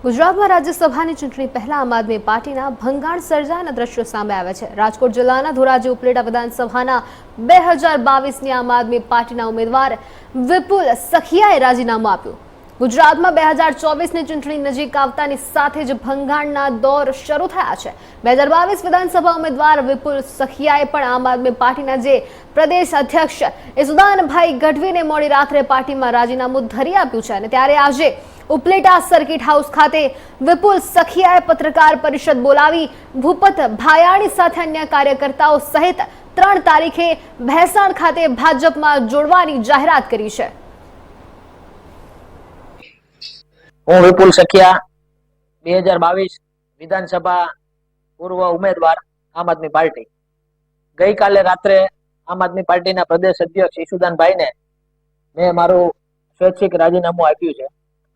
ગુજરાતમાં રાજ્યસભાની ચૂંટણી પહેલા આમ આદમી પાર્ટીના ભંગાણ સર્જાના દ્રશ્યો સામે આવ્યા છે। રાજકોટ જિલ્લાના ધોરાજી ઉપલેટા વિધાનસભાના 2022ની આમ આદમી પાર્ટીના ઉમેદવાર વિપુલ સખિયાએ રાજીનામું આપ્યું। ગુજરાતમાં 2024ની ચૂંટણી નજીક આવતાની સાથે જ ભંગાણના દોર શરૂ થયા છે। 2022 વિધાનસભા ઉમેદવાર વિપુલ સખિયાએ પણ આમ આદમી પાર્ટીના જે પ્રદેશ અધ્યક્ષ યસુદાનભાઈ ગઢવીને મોડી રાત્રે પાર્ટીમાં રાજીનામું ધરી આપ્યું છે અને ત્યારે આજે ઉપલેટા સર્કિટ હાઉસ ખાતે વિપુલ સખિયાએ પત્રકાર પરિષદ બોલાવી ભૂપત ભાયાણી સાથે અન્ય કાર્યકર્તાઓ સહિત 3 તારીખે ભેસાણ ખાતે ભાજપમાં જોડવાની જાહેરાત કરી છે। હું વિપુલ સખિયા 2022 વિધાનસભા પૂર્વ ઉમેદવાર આમ આદમી પાર્ટી। ગઈકાલે રાત્રે આમ આદમી પાર્ટીના પ્રદેશ અધ્યક્ષ યસુદાનભાઈને મેં મારું સ્વૈચ્છિક રાજીનામું આપ્યું છે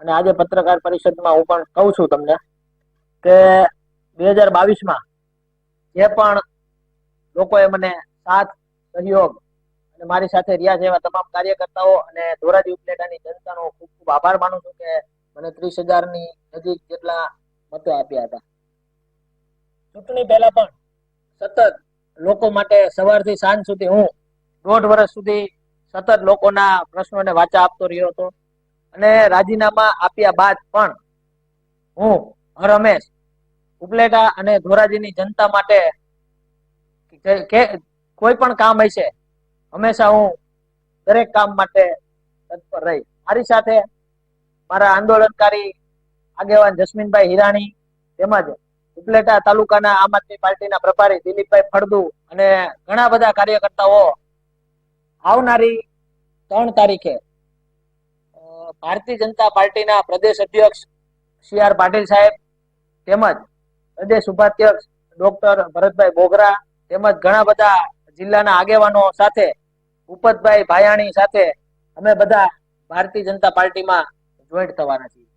અને આજે પત્રકાર પરિષદમાં હું પણ કહું છું તમને કે 2022માં જે પણ લોકોએ મને સાથ સહયોગ અને મારી સાથે રહ્યા છે એવા તમામ કાર્યકર્તાઓ અને ધોરાજી ઉપલેટાની જનતાનો ખૂબ ખૂબ આભાર માનું છું કે મને 30,000ની નજીક જેટલા મતો આપ્યા હતા। ચૂંટણી પહેલા પણ સતત લોકો માટે સવારથી સાંજ સુધી હું 1.5 વર્ષ સુધી સતત લોકોના પ્રશ્નોને વાચા આપતો રહ્યો હતો અને રાજીનામા આપ્યા બાદ પણ હું હર હંમેશ ઉપલેટા અને ધોરાજીની જનતા માટે કોઈ પણ કામ હશે હંમેશા હું દરેક કામ માટે તત્પર રહી। મારી સાથે મારા આંદોલનકારી આગેવાન જસ્મીનભાઈ હિરાણી તેમજ ઉપલેટા તાલુકાના આમ આદમી પાર્ટીના પ્રભારી દિલીપભાઈ ફળદુ અને ઘણા બધા કાર્યકર્તાઓ આવનારી 3 તારીખે ભારતીય જનતા પાર્ટીના પ્રદેશ અધ્યક્ષ CR પાટીલ સાહેબ તેમજ પ્રદેશ ઉપાધ્યક્ષ ડોક્ટર ભરતભાઈ બોગરા તેમજ ઘણા બધા જિલ્લાના આગેવાનો સાથે ભૂપતભાઈ ભાયાણી સાથે અમે બધા ભારતીય જનતા પાર્ટીમાં જોઈન્ટ થવાના છીએ।